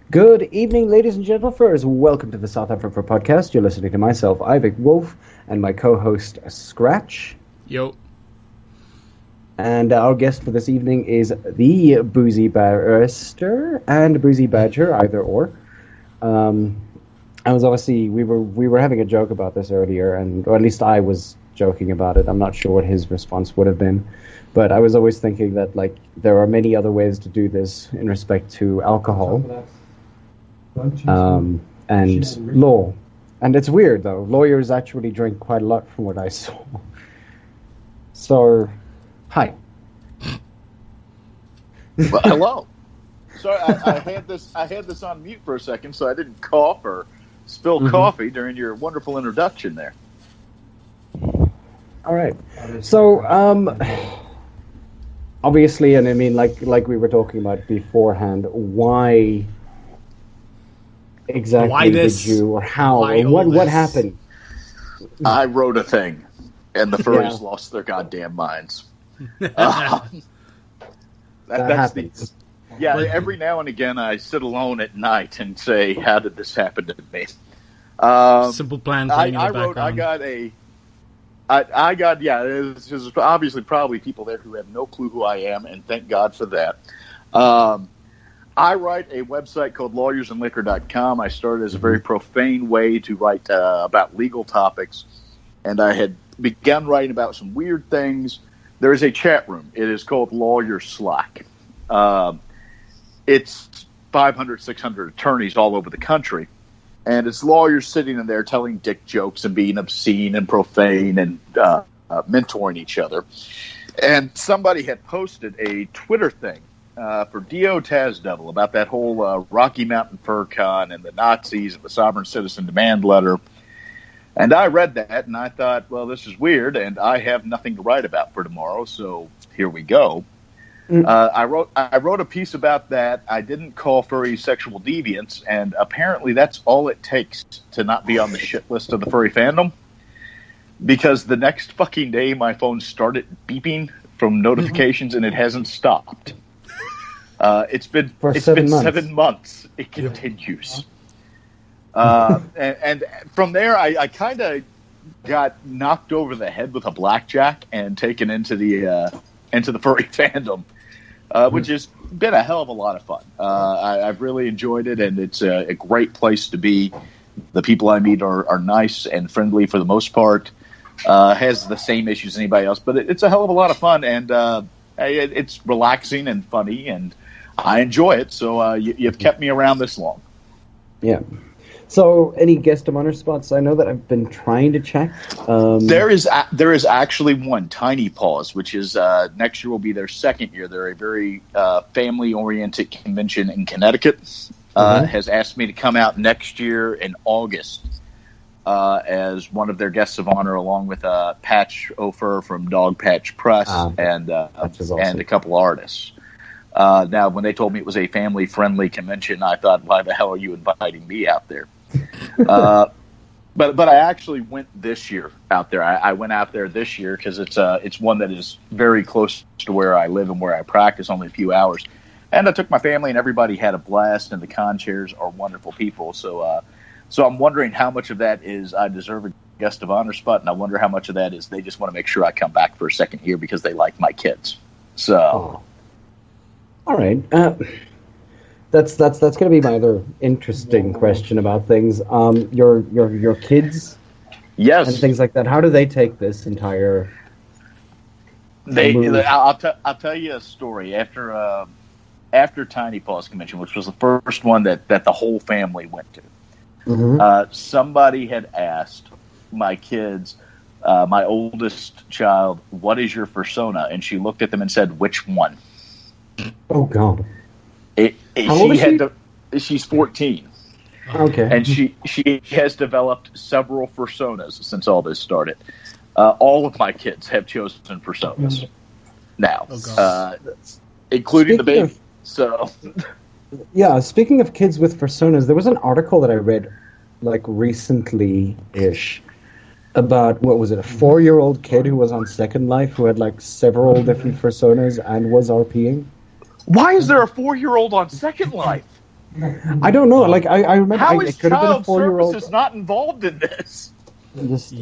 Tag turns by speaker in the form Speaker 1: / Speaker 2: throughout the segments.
Speaker 1: Good evening, ladies and gentlemen. Welcome to the South-afrifur podcast. You're listening to myself, Ivic Wolf, and my co-host, Scratch.
Speaker 2: Yo.
Speaker 1: And our guest for this evening is the Boozy Barrister and Boozy Badger, either or. I was obviously, we were having a joke about this earlier, or at least I was joking about it. I'm not sure what his response would have been. But I was always thinking that, there are many other ways to do this in respect to alcohol. And law. And it's weird, though. Lawyers actually drink quite a lot from what I saw. So, hi.
Speaker 3: Well, hello. Sorry, I had this on mute for a second, so I didn't cough or spill coffee during your wonderful introduction there.
Speaker 1: All right. So, obviously, and I mean, like we were talking about beforehand, why exactly did you, or how, or what happened?
Speaker 3: I wrote a thing, and the furries lost their goddamn minds.
Speaker 1: That happens.
Speaker 3: Every now and again I sit alone at night and say, how did this happen to me?
Speaker 2: Simple Plan playing in the background. There's obviously probably people there who have no clue who I am, and thank God for that. I write a website called lawyersandliquor.com. I started as a very profane way to write about legal topics, and I had begun writing about some weird things. There is a chat room. It is called Lawyer Slack. It's 500, 600 attorneys all over the country, and it's lawyers sitting in there telling dick jokes and being obscene and profane and mentoring each other. And somebody had posted a Twitter thing for D.O. Tasdevil about that whole Rocky Mountain Fur Con and the Nazis and the Sovereign Citizen Demand Letter. And I read that, and I thought, well, this is weird, and I have nothing to write about for tomorrow, so here we go. I wrote a piece about that. I didn't call furry sexual deviants, and apparently that's all it takes to not be on the shit list of the furry fandom. Because the next fucking day, my phone started beeping from notifications, and it hasn't stopped. It's been 7 months. It continues. And from there, I kind of got knocked over the head with a blackjack and taken into the furry fandom, which has been a hell of a lot of fun. I've really enjoyed it, and it's a great place to be. The people I meet are nice and friendly for the most part. Has the same issues as anybody else, but it's a hell of a lot of fun, and it's relaxing and funny, and I enjoy it. So you've kept me around this long.
Speaker 1: Yeah. So, any guest of honor spots? I know that I've been trying to check.
Speaker 3: There is actually one, Tiny Paws, which is next year will be their second year. They're a very family-oriented convention in Connecticut. Has asked me to come out next year in August as one of their guests of honor, along with Patch Ofer from Dog Patch Press and a couple artists. Now, when they told me it was a family-friendly convention, I thought, why the hell are you inviting me out there? But I actually went this year out there. I went out there this year because it's one that is very close to where I live and where I practice, only a few hours. And I took my family, and everybody had a blast, and the con chairs are wonderful people. So I'm wondering how much of that is I deserve a guest of honor spot, and I wonder how much of that is they just want to make sure I come back for a second year because they like my kids. So...
Speaker 1: All right. That's going to be my other interesting question about things. Your kids,
Speaker 3: yes,
Speaker 1: and things like that. How do they take this entire?
Speaker 3: I'll tell you a story after Tiny Paws Convention, which was the first one that the whole family went to. Somebody had asked my kids, my oldest child, "What is your persona?" And she looked at them and said, "Which one?"
Speaker 1: Oh God!
Speaker 3: How old is she? She's 14.
Speaker 1: Okay,
Speaker 3: and she has developed several personas since all this started. All of my kids have chosen personas now, including the baby.
Speaker 1: Speaking of kids with personas, there was an article that I read recently-ish about, what was it, a 4-year-old kid who was on Second Life who had several different personas and was RPing.
Speaker 3: Why is there a 4-year-old on Second Life?
Speaker 1: I don't know. Like I remember,
Speaker 2: How
Speaker 1: it
Speaker 2: is
Speaker 1: could have been a
Speaker 2: child
Speaker 1: 4-year-old.
Speaker 2: services not involved in this?
Speaker 1: Just,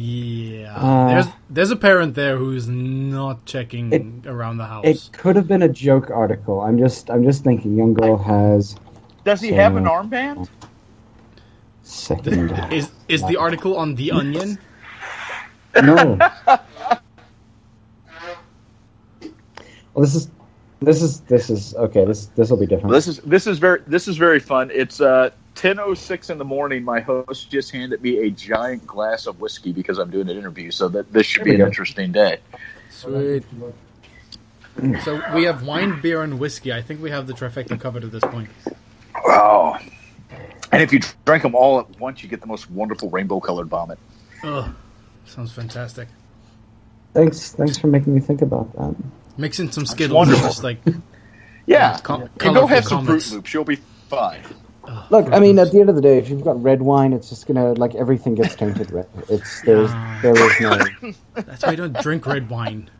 Speaker 4: there's a parent there who's not checking around the house.
Speaker 1: It could have been a joke article. I'm just thinking. Young girl has.
Speaker 2: Does he have an armband?
Speaker 1: Second.
Speaker 4: Is the article on The Onion?
Speaker 1: No. Well, this is okay. This will be different.
Speaker 2: This is very fun. It's 10:06 in the morning. My host just handed me a giant glass of whiskey because I'm doing an interview. So that this should be an interesting day.
Speaker 4: Sweet. So we have wine, beer, and whiskey. I think we have the trifecta covered at this point.
Speaker 2: Wow. And if you drink them all at once, you get the most wonderful rainbow-colored vomit.
Speaker 4: Ugh, sounds fantastic.
Speaker 1: Thanks for making me think about that.
Speaker 4: Mix in some Skittles, just like
Speaker 2: and go have some Fruit Loops. You'll be fine.
Speaker 1: Look, I mean, at the end of the day, if you've got red wine, it's just gonna everything gets tainted red. There is no.
Speaker 4: That's why I don't drink red wine.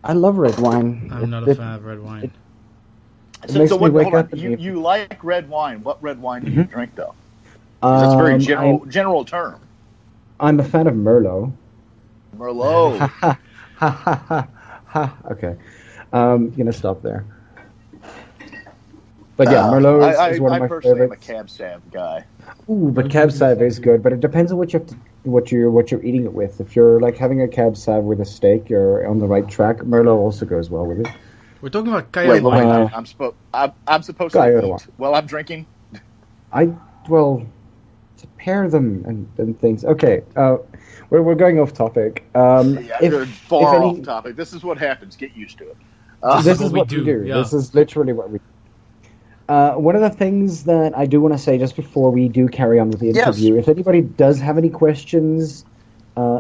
Speaker 1: I love red wine.
Speaker 4: I'm not a fan of red wine.
Speaker 1: It makes me wake up.
Speaker 2: You like red wine? What red wine do you drink, though? That's a very general term.
Speaker 1: I'm a fan of Merlot.
Speaker 2: Merlot.
Speaker 1: Okay. Gonna stop there. But yeah, Merlot is one of my favorites. I personally am a
Speaker 2: Cab Sav guy.
Speaker 1: Ooh, but Cab Sav is good, but it depends on what you're eating it with. If you're like having a Cab Sav with a steak, you're on the right track. Merlot also goes well with it.
Speaker 4: We're talking about Kaya wine.
Speaker 2: I'm supposed to eat while I'm drinking.
Speaker 1: To pair them and things. Okay, we're going off topic.
Speaker 2: You're far off topic. This is what happens. Get used to it.
Speaker 1: This is what we do. Yeah. This is literally what we do. One of the things that I do want to say just before we do carry on with the interview, if anybody does have any questions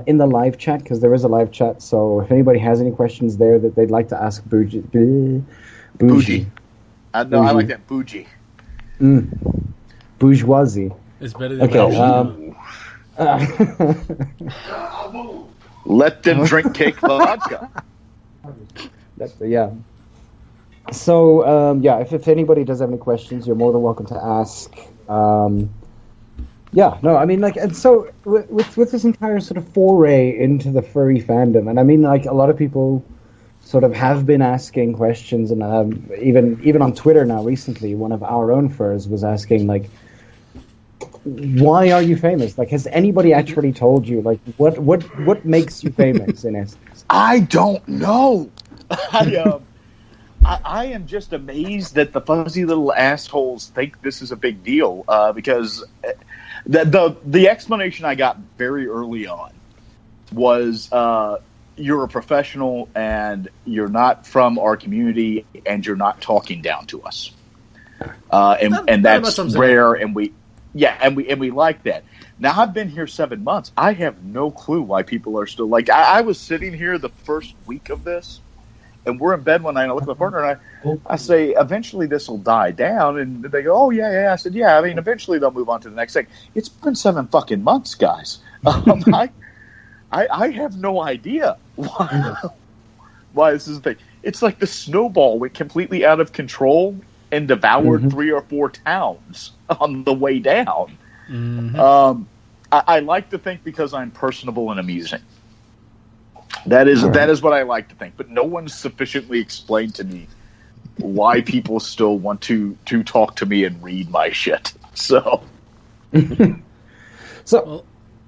Speaker 1: in the live chat, because there is a live chat, so if anybody has any questions there that they'd like to ask Boozy.
Speaker 2: I like that Boozy.
Speaker 1: Bourgeoisie.
Speaker 4: It's better than
Speaker 2: let them drink cake vodka.
Speaker 1: Yeah. So, if anybody does have any questions, you're more than welcome to ask. And so with this entire sort of foray into the furry fandom, and I mean, like, a lot of people sort of have been asking questions, and even on Twitter now recently, one of our own furs was asking, like, why are you famous? Like, has anybody actually told you, like, what makes you famous, in essence?
Speaker 2: I don't know. I am just amazed that the fuzzy little assholes think this is a big deal, because the explanation I got very early on was you're a professional and you're not from our community and you're not talking down to us, and that's rare, and we like that. Now, I've been here 7 months. I have no clue why people are still like. I was sitting here the first week of this, and we're in bed one night, and I look at my partner, and I say, eventually this will die down. And they go, oh, yeah. I said, yeah, I mean, eventually they'll move on to the next thing. It's been 7 fucking months, guys. I have no idea why this is a thing. It's like the snowball went completely out of control and devoured 3 or 4 towns on the way down. Mm-hmm. I like to think because I'm personable and amusing. That is what I like to think, but no one's sufficiently explained to me why people still want to talk to me and read my shit. So,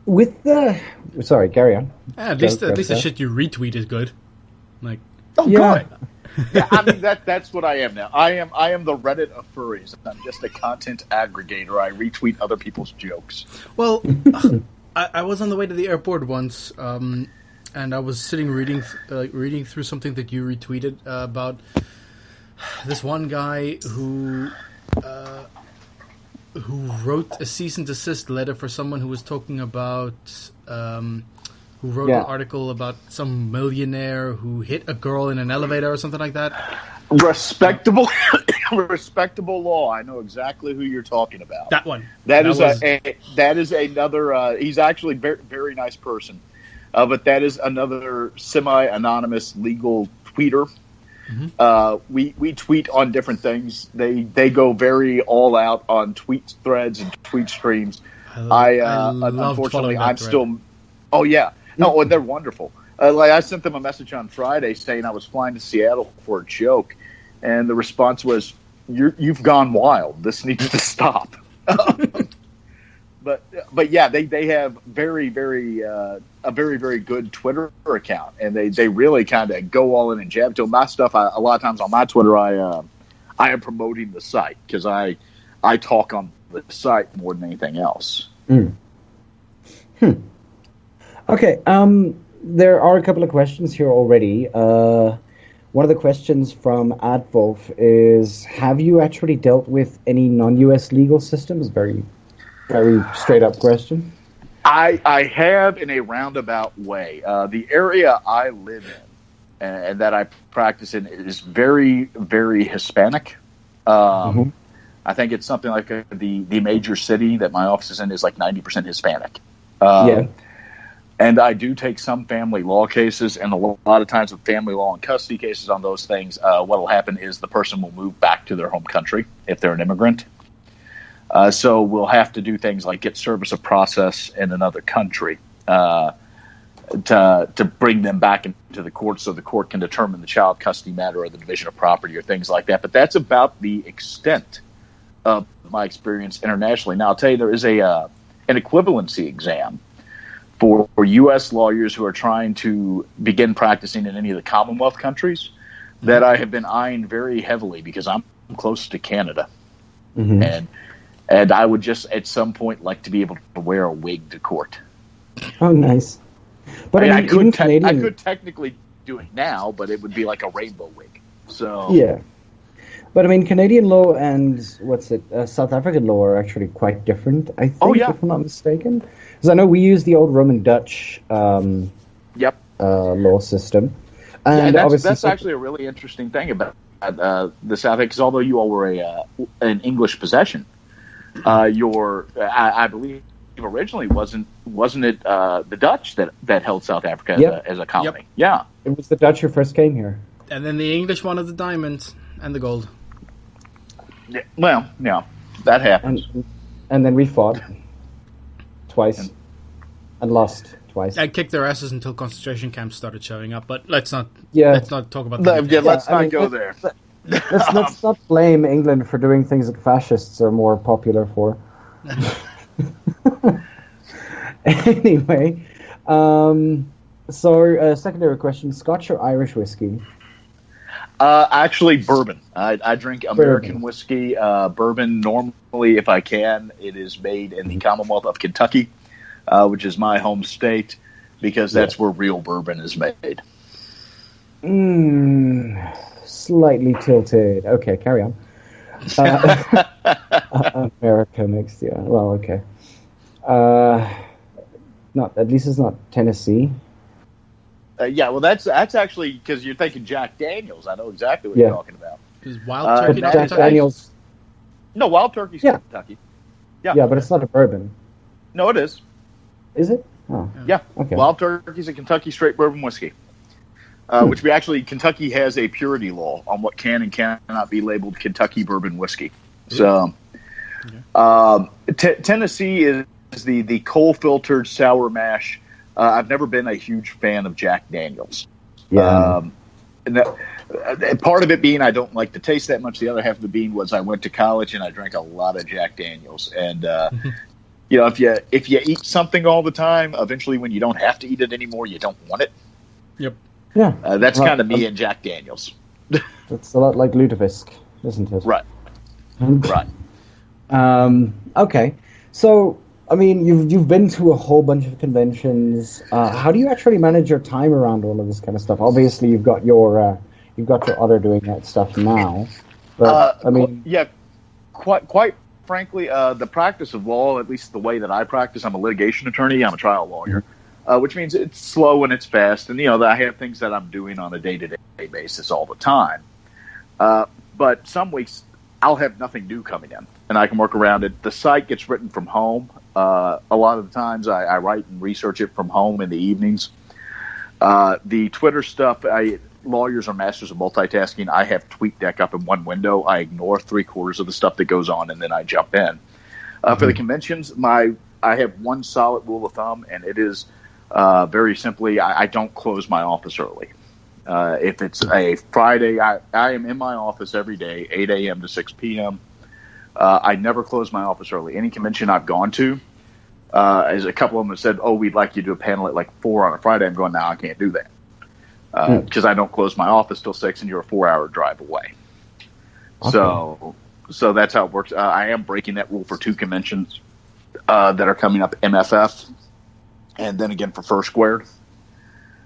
Speaker 1: with the sorry, carry on.
Speaker 4: At least the shit you retweet is good. Like,
Speaker 2: good. Yeah, I mean that's what I am now. I am the Reddit of furries. I'm just a content aggregator. I retweet other people's jokes.
Speaker 4: Well, I was on the way to the airport once. And I was sitting reading through something that you retweeted about this one guy who wrote a cease and desist letter for someone who was talking about who wrote an article about some millionaire who hit a girl in an elevator or something like that.
Speaker 2: Respectable law. I know exactly who you're talking about.
Speaker 4: That one.
Speaker 2: That is another. He's actually a very, very nice person. But that is another semi-anonymous legal tweeter
Speaker 3: We tweet on different things. They go very all out on tweet threads and tweet streams. I unfortunately I'm
Speaker 4: thread.
Speaker 3: still. Oh yeah, no, they're wonderful. Like I sent them a message on Friday saying I was flying to Seattle for a joke, and the response was, "You've gone wild. This needs to stop." But yeah, they have a very very good Twitter account, and they really kind of go all in and jab to my stuff. A lot of times on my Twitter, I am promoting the site because I talk on the site more than anything else.
Speaker 1: Okay, there are a couple of questions here already. One of the questions from Advolf is: have you actually dealt with any non-US legal systems? Very straight up question.
Speaker 3: I have in a roundabout way. The area I live in and that I practice in is very, very Hispanic. I think it's something like the major city that my office is in is like 90% Hispanic. And I do take some family law cases, and a lot of times with family law and custody cases on those things, what will happen is the person will move back to their home country if they're an immigrant. So we'll have to do things like get service of process in another country to bring them back into the court so the court can determine the child custody matter or the division of property or things like that. But that's about the extent of my experience internationally. Now, I'll tell you, there is an equivalency exam for U.S. lawyers who are trying to begin practicing in any of the Commonwealth countries that I have been eyeing very heavily because I'm close to Canada. And I would just, at some point, like to be able to wear a wig to court.
Speaker 1: Oh, nice. But
Speaker 3: I could technically do it now, but it would be like a rainbow wig. So
Speaker 1: yeah. But I mean, Canadian law and South African law are actually quite different, I think, if I'm not mistaken. Because I know we use the old Roman Dutch law system. And
Speaker 3: that's actually a really interesting thing about the South, because although you all were an English possession, I believe originally wasn't it the Dutch that held South Africa as a colony?
Speaker 1: Yep.
Speaker 3: Yeah,
Speaker 1: it was the Dutch who first came here,
Speaker 4: and then the English wanted the diamonds and the gold.
Speaker 3: Yeah, well, yeah, that happens.
Speaker 1: And then we fought twice and lost twice.
Speaker 4: I kicked their asses until concentration camps started showing up. But let's not talk about
Speaker 3: that. Let's not go there.
Speaker 1: Let's not blame England for doing things that fascists are more popular for. Anyway, so secondary question: Scotch or Irish whiskey?
Speaker 3: Actually, bourbon. I drink American whiskey. Bourbon, normally, if I can, it is made in the Commonwealth of Kentucky, which is my home state, because that's where real bourbon is made.
Speaker 1: Slightly tilted. Okay, carry on. America makes well, okay. Not at least it's not Tennessee.
Speaker 3: Well, that's actually because you're thinking Jack Daniels. I know exactly what you're talking about.
Speaker 4: Is Wild Turkey
Speaker 1: Jack Daniels?
Speaker 3: No, Wild Turkey's Kentucky.
Speaker 1: Yeah, but it's not a bourbon.
Speaker 3: No, it is.
Speaker 1: Is it? Oh.
Speaker 3: Yeah.
Speaker 1: Okay.
Speaker 3: Wild Turkey's a Kentucky straight bourbon whiskey. Which Kentucky has a purity law on what can and cannot be labeled Kentucky bourbon whiskey. So, Tennessee is the coal-filtered sour mash. I've never been a huge fan of Jack Daniels. Yeah. And part of it being I don't like the taste that much. The other half of it being was I went to college and I drank a lot of Jack Daniels. And, if you eat something all the time, eventually when you don't have to eat it anymore, you don't want it.
Speaker 4: Yep.
Speaker 1: Yeah.
Speaker 3: That's kind of me and Jack Daniels.
Speaker 1: It's a lot like Lutefisk, isn't it?
Speaker 3: Right. Right.
Speaker 1: Okay. So, I mean, you've been to a whole bunch of conventions. How do you actually manage your time around all of this kind of stuff? Obviously, you've got your other doing that stuff now. But
Speaker 3: quite frankly, the practice of law, at least the way that I practice, I'm a litigation attorney. I'm a trial lawyer, which means it's slow and it's fast, and I have things that I'm doing on a day-to-day basis all the time. But some weeks I'll have nothing new coming in, and I can work around it. The site gets written from home. A lot of the times I write and research it from home in the evenings. The Twitter stuff, lawyers are masters of multitasking. I have TweetDeck up in one window. I ignore 3/4 of the stuff that goes on, and then I jump in. For the conventions, I have one solid rule of thumb, and it is very simply I don't close my office early. If it's a Friday, I am in my office every day, 8 a.m. to 6 p.m. I never close my office early. Any convention I've gone to, as a couple of them have said, "Oh, we'd like you to do a panel at like 4 on a Friday." I'm going, "No, I can't do that because I don't close my office till 6, and you're a 4-hour drive away." Okay. So that's how it works. I am breaking that rule for 2 conventions that are coming up, MFF, and then again for Fur Squared.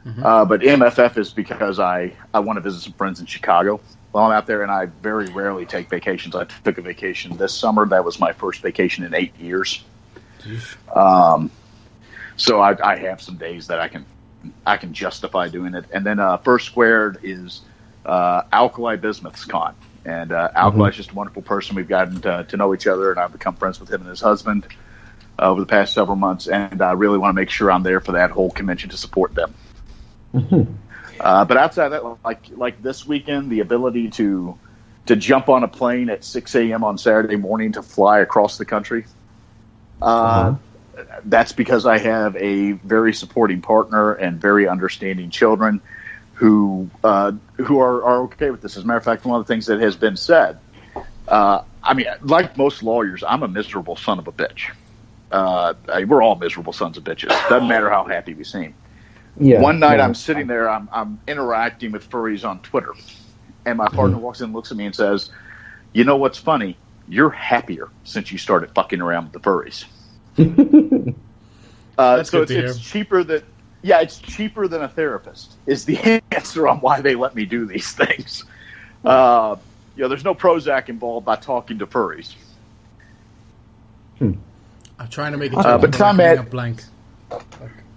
Speaker 3: But MFF is because I want to visit some friends in Chicago while I'm out there, and I very rarely take vacations. I took a vacation this summer. That was my first vacation in 8 years. So I have some days that I can justify doing it. And then Fur Squared is Alkali Bismuth's Con. And Alkali is just a wonderful person. We've gotten to know each other, and I've become friends with him and his husband over the past several months. And I really want to make sure I'm there for that whole convention to support them. But outside of that, like this weekend, the ability to jump on a plane at 6 a.m. on Saturday morning to fly across the country, that's because I have a very supporting partner and very understanding children who are okay with this. As a matter of fact, one of the things that has been said, I mean, like most lawyers, I'm a miserable son of a bitch. We're all miserable sons of bitches. Doesn't matter how happy we seem. Yeah, one night I'm sitting there, I'm interacting with furries on Twitter, and my partner walks in and looks at me and says, "You know what's funny? You're happier since you started fucking around with the furries." So it's cheaper than it's cheaper than a therapist is the answer on why they let me do these things. There's no Prozac involved by talking to furries.
Speaker 4: I'm trying to make it but time blank.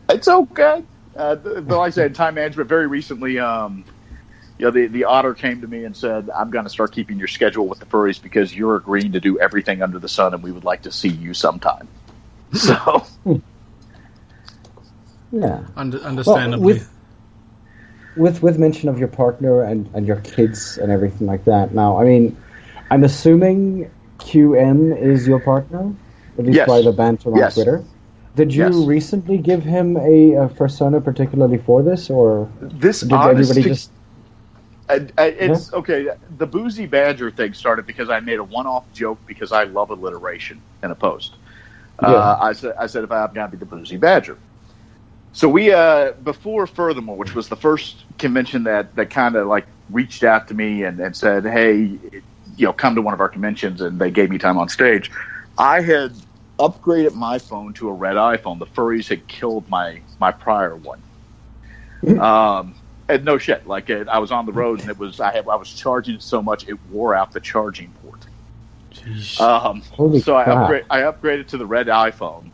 Speaker 3: It's okay. But like I said, time management. Very recently, the otter came to me and said, "I'm going to start keeping your schedule with the furries because you're agreeing to do everything under the sun, and we would like to see you sometime." So,
Speaker 1: yeah,
Speaker 4: understandably.
Speaker 1: Well, with mention of your partner and your kids and everything like that. Now, I mean, I'm assuming QM is your partner, at least by the banter on Twitter. Did you recently give him a persona particularly for this, or
Speaker 3: did everybody just? It's okay. The Boozy Badger thing started because I made a one-off joke because I love alliteration in a post. I said if I'm going to be the Boozy Badger. So we before Furthermore, which was the first convention that kind of like reached out to me and said, "Hey, come to one of our conventions," and they gave me time on stage. I had upgraded my phone to a red iPhone. The furries had killed my prior one. And no shit, like I was on the road and I was charging it so much it wore out the charging port. So I upgraded to the red iPhone,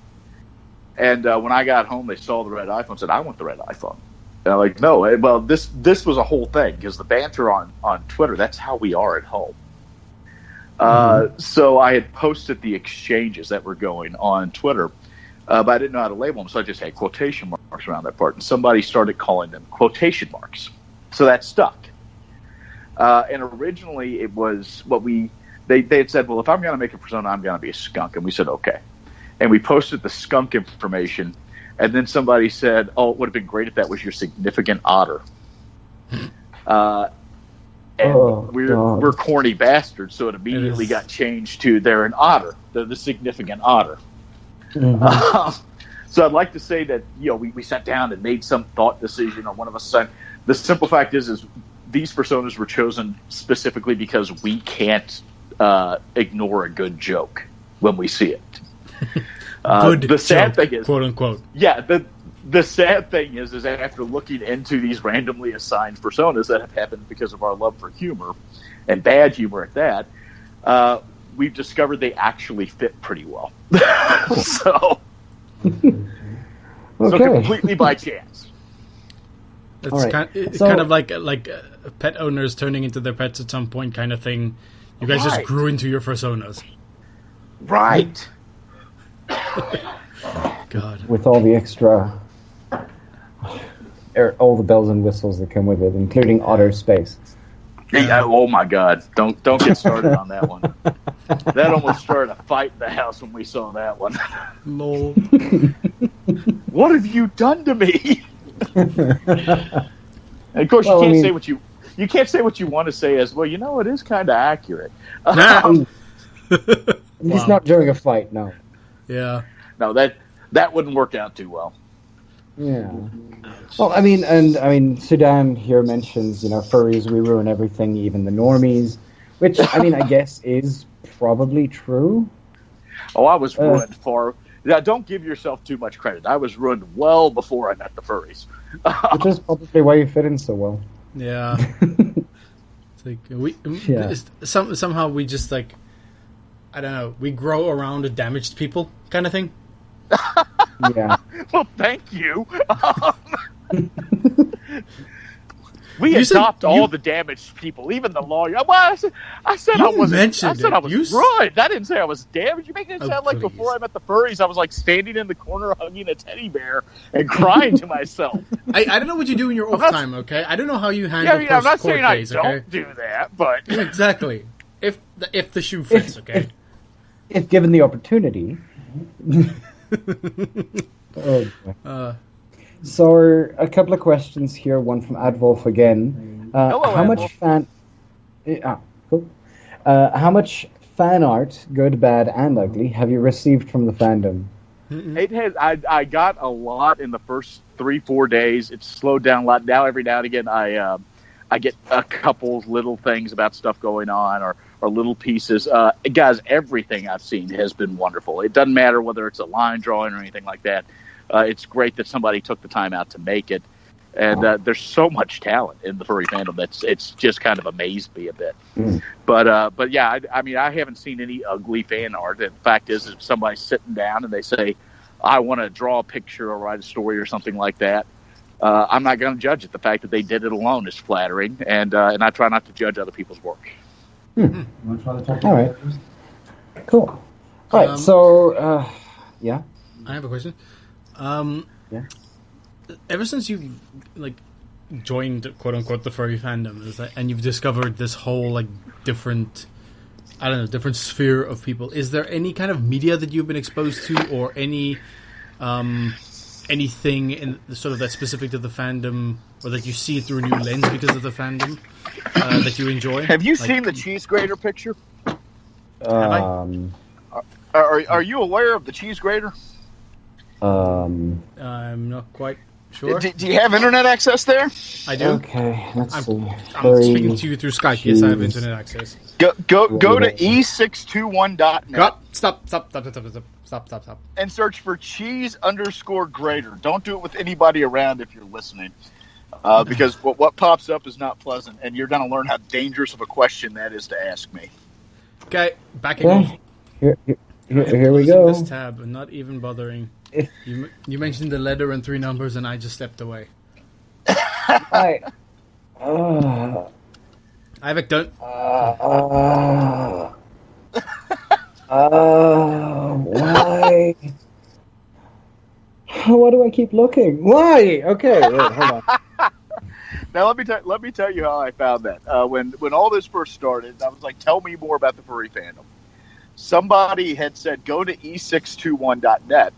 Speaker 3: and when I got home, they saw the red iPhone and said, "I want the red iPhone." And I'm like, "No, well, this was a whole thing because the banter on Twitter, that's how we are at home." So I had posted the exchanges that were going on Twitter, but I didn't know how to label them, so I just had quotation marks around that part, and somebody started calling them quotation marks. So that stuck. And originally it was they had said, "Well, if I'm going to make a persona, I'm going to be a skunk," and we said, "Okay." And we posted the skunk information, and then somebody said, "Oh, it would have been great if that was your significant otter." And we're corny bastards, so it immediately got changed to they're an otter. They're the significant otter. So I'd like to say that we sat down and made some thought decision on one of us. The simple fact is these personas were chosen specifically because we can't ignore a good joke when we see it. The sad thing is,
Speaker 4: quote unquote.
Speaker 3: Yeah, the sad thing is after looking into these randomly assigned personas that have happened because of our love for humor and bad humor at that, we've discovered they actually fit pretty well. So completely by chance.
Speaker 4: It's kind of like pet owners turning into their pets at some point kind of thing. You guys just grew into your personas.
Speaker 3: Right.
Speaker 4: God.
Speaker 1: With all the extra... all the bells and whistles that come with it, including outer space.
Speaker 2: Yeah, oh my God! Don't get started on that one. That almost started a fight in the house when we saw that one.
Speaker 4: Lol.
Speaker 2: What have you done to me? And of course, you can't say what you want to say as well. You know, it is kind of accurate.
Speaker 1: At least not during a fight. No.
Speaker 4: Yeah.
Speaker 2: No, that wouldn't work out too well.
Speaker 1: Yeah. Well, I mean, Sudan here mentions, furries, we ruin everything, even the normies, which, I guess is probably true.
Speaker 2: Oh, I was ruined for... Now, don't give yourself too much credit. I was ruined well before I met the furries.
Speaker 1: Which is probably why you fit in so well.
Speaker 4: Yeah. It's like somehow we just, like, I don't know, we grow around damaged people kind of thing.
Speaker 1: Yeah.
Speaker 2: Well, thank you. We adopt all the damaged people, even the lawyer. Well, I said I was ruined. I didn't say I was damaged. You make it sound like before I met the furries, I was like standing in the corner hugging a teddy bear and crying to myself.
Speaker 4: I don't know what you do in your off time, okay? I don't know how you handle
Speaker 2: I'm not saying
Speaker 4: days,
Speaker 2: I don't do that, but
Speaker 4: exactly. If the shoe fits, okay.
Speaker 1: If given the opportunity. So a couple of questions here. One from Advolf again.
Speaker 2: Hello,
Speaker 1: How much fan art, good, bad, and ugly, have you received from the fandom?
Speaker 2: It has. I got a lot in the first 3-4 days. It's slowed down a lot now. Every now and again, I get a couple little things about stuff going on or little pieces. Guys, everything I've seen has been wonderful. It doesn't matter whether it's a line drawing or anything like that. It's great that somebody took the time out to make it. And there's so much talent in the furry fandom it's just kind of amazed me a bit. But yeah, I haven't seen any ugly fan art. The fact is, if somebody's sitting down and they say, I want to draw a picture or write a story or something like that, I'm not going to judge it. The fact that they did it alone is flattering, and I try not to judge other people's work.
Speaker 1: All right. Cool. All right. So, yeah.
Speaker 4: I have a question.
Speaker 1: Yeah.
Speaker 4: Ever since you've joined quote unquote the furry fandom, and you've discovered this whole different sphere of people, is there any kind of media that you've been exposed to, or any anything in sort of that's specific to the fandom, or that you see through a new lens because of the fandom that you enjoy?
Speaker 2: Have you seen the cheese grater picture?
Speaker 1: Have
Speaker 2: Are you aware of the cheese grater?
Speaker 4: I'm not quite sure.
Speaker 2: Do you have internet access there?
Speaker 4: I do.
Speaker 1: Okay, let's see.
Speaker 4: I'm speaking to you through Skype. Yes, I have internet access.
Speaker 2: Go to e621.net.
Speaker 4: Stop.
Speaker 2: And search for cheese_grater. Don't do it with anybody around if you're listening. Because what pops up is not pleasant, and you're going to learn how dangerous of a question that is to ask me.
Speaker 4: Okay, backing off.
Speaker 1: Here we go.
Speaker 4: This tab and not even bothering. You mentioned the letter and 3 numbers, and I just stepped away.
Speaker 1: Why?
Speaker 4: Ivek, don't.
Speaker 1: Why? Why do I keep looking? Why? Okay, wait, hold on.
Speaker 2: Now let me tell you how I found that. When all this first started, I was like, "Tell me more about the furry fandom." Somebody had said, "Go to e621.net,"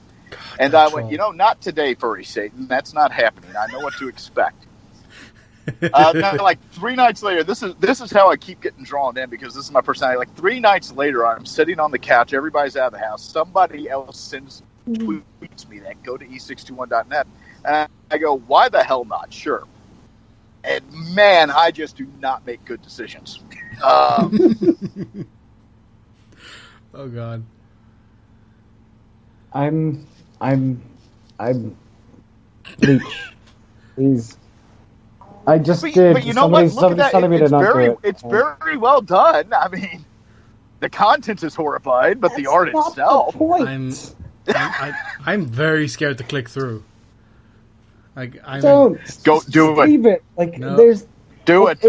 Speaker 2: and I went, "Not today, furry Satan. That's not happening. I know what to expect." Now, like 3 nights later, this is how I keep getting drawn in, because this is my personality. Like 3 nights later, I'm sitting on the couch. Everybody's out of the house. Somebody else tweets me that, go to e621.net. And I go, why the hell not? Sure. And man, I just do not make good decisions.
Speaker 4: Oh God.
Speaker 1: I'm Bleach. Please. I just did.
Speaker 2: But you know what? Look at that. It's
Speaker 1: it.
Speaker 2: very well done. I mean, the content is horrifying, but the art itself.
Speaker 4: I'm very scared to click through.
Speaker 1: Don't
Speaker 2: do it.
Speaker 1: Leave it.
Speaker 2: Do it.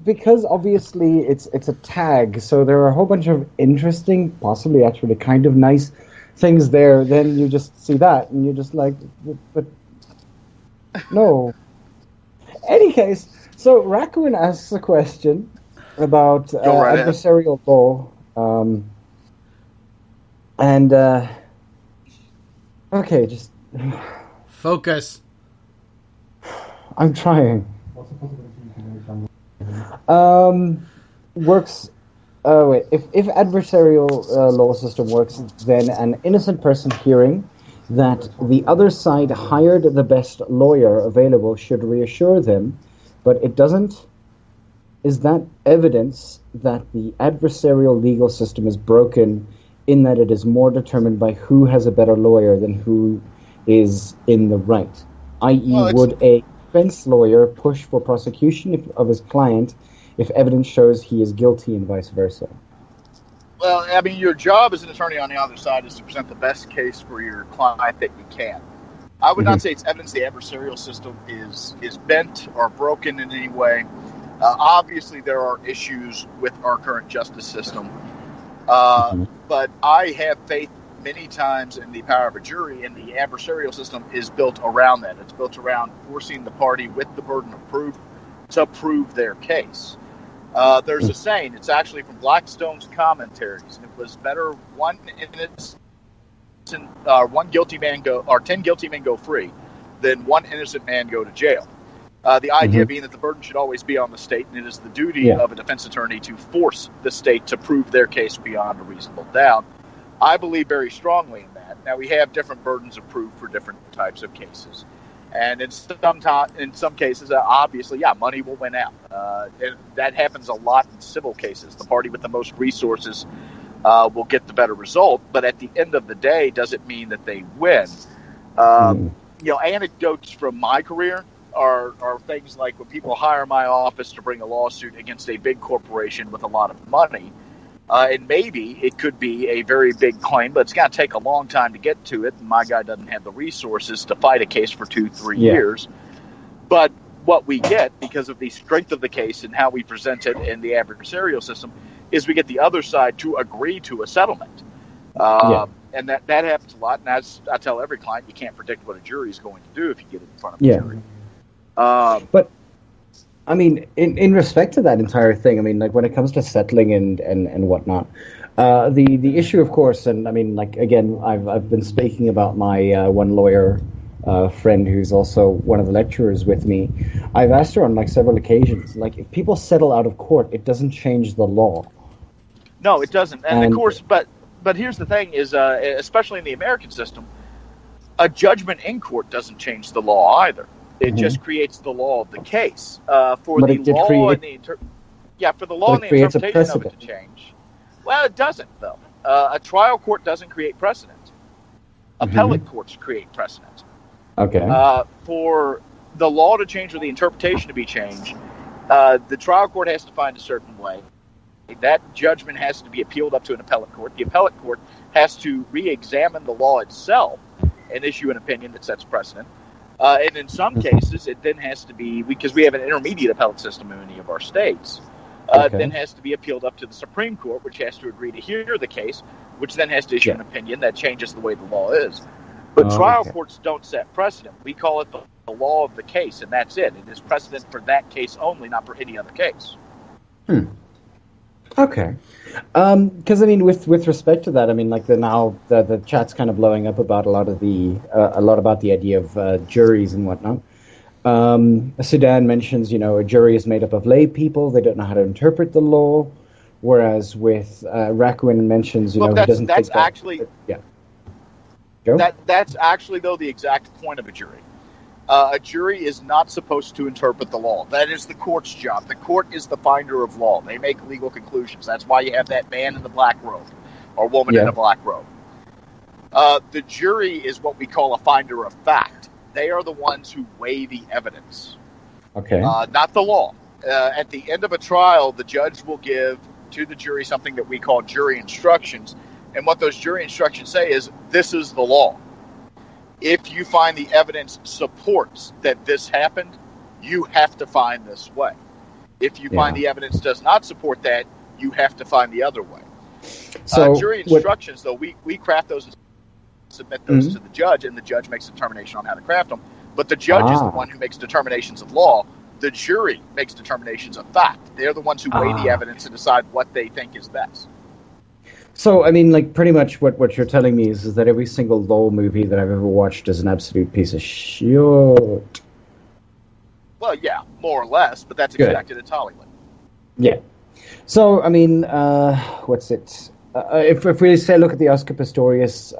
Speaker 1: Because obviously it's a tag, so there are a whole bunch of interesting, possibly actually kind of nice things there. Then you just see that, and you're just like, but No. Any case, so Raccoon asks a question about
Speaker 3: Go right ahead.
Speaker 1: adversarial law, and okay, just
Speaker 4: Focus.
Speaker 1: I'm trying. Works. Wait. If adversarial law system works, then an innocent person hearing that the other side hired the best lawyer available should reassure them, but it doesn't. Is that evidence that the adversarial legal system is broken in that it is more determined by who has a better lawyer than who is in the right? I.e., would a defense lawyer push for prosecution of his client if evidence shows he is guilty and vice versa?
Speaker 3: Well, I mean, your job as an attorney on the other side is to present the best case for your client that you can. I would not say it's evidence the adversarial system is bent or broken in any way. Obviously, there are issues with our current justice system, but I have faith many times in the power of a jury, and the adversarial system is built around that. It's built around forcing the party with the burden of proof to prove their case. There's a saying, it's actually from Blackstone's commentaries, and it was better one guilty man go, or 10 guilty men go free than one innocent man go to jail. The idea being that the burden should always be on the state, and it is the duty of a defense attorney to force the state to prove their case beyond a reasonable doubt. I believe very strongly in that. Now, we have different burdens of proof for different types of cases. And in some cases, obviously, money will win out. And that happens a lot in civil cases. The party with the most resources will get the better result. But at the end of the day, does it mean that they win? Anecdotes from my career are things like when people hire my office to bring a lawsuit against a big corporation with a lot of money. And maybe it could be a very big claim, but it's going to take a long time to get to it. And my guy doesn't have the resources to fight a case for 2-3 years. But what we get, because of the strength of the case and how we present it in the adversarial system, is we get the other side to agree to a settlement. And that happens a lot. And as I tell every client, you can't predict what a jury is going to do if you get it in front of a jury.
Speaker 1: But I mean, in respect to that entire thing, I mean, like when it comes to settling and whatnot, the issue, of course, and I mean, like again, I've been speaking about my one lawyer friend who's also one of the lecturers with me. I've asked her on like several occasions, like if people settle out of court, it doesn't change the law.
Speaker 3: No, it doesn't, and of course, but here's the thing: is especially in the American system, a judgment in court doesn't change the law either. It just creates the law of the case. For the law and the interpretation of it to change. Well, it doesn't, though. A trial court doesn't create precedent. Appellate courts create precedent.
Speaker 1: Okay.
Speaker 3: For the law to change or the interpretation to be changed, the trial court has to find a certain way. That judgment has to be appealed up to an appellate court. The appellate court has to re-examine the law itself and issue an opinion that sets precedent. And in some cases, it then has to be, because we have an intermediate appellate system in many of our states, it then has to be appealed up to the Supreme Court, which has to agree to hear the case, which then has to issue an opinion that changes the way the law is. But trial courts don't set precedent. We call it the law of the case, and that's it. It is precedent for that case only, not for any other case.
Speaker 1: Okay. Because I mean, with respect to that, I mean, like the chat's kind of blowing up about a lot about the idea of juries and whatnot. Sudan mentions, a jury is made up of lay people; they don't know how to interpret the law. Whereas with Raccoon mentions, he doesn't.
Speaker 3: That's
Speaker 1: think
Speaker 3: actually
Speaker 1: Go.
Speaker 3: That's actually though the exact point of a jury. A jury is not supposed to interpret the law. That is the court's job. The court is the finder of law. They make legal conclusions. That's why you have that man in the black robe or woman in a black robe. The jury is what we call a finder of fact. They are the ones who weigh the evidence.
Speaker 1: Okay.
Speaker 3: Not the law. At the end of a trial, the judge will give to the jury something that we call jury instructions. And what those jury instructions say is, this is the law. If you find the evidence supports that this happened, you have to find this way. If you find the evidence does not support that, you have to find the other way. So jury instructions, though, we craft those and submit those to the judge, and the judge makes a determination on how to craft them. But the judge is the one who makes determinations of law. The jury makes determinations of fact. They're the ones who weigh the evidence and decide what they think is best.
Speaker 1: So, I mean, like, pretty much what you're telling me is that every single law movie that I've ever watched is an absolute piece of shit.
Speaker 3: Well, yeah, more or less, but that's expected in Hollywood.
Speaker 1: Yeah. So, I mean, what's it? If we say look at the Oscar Pistorius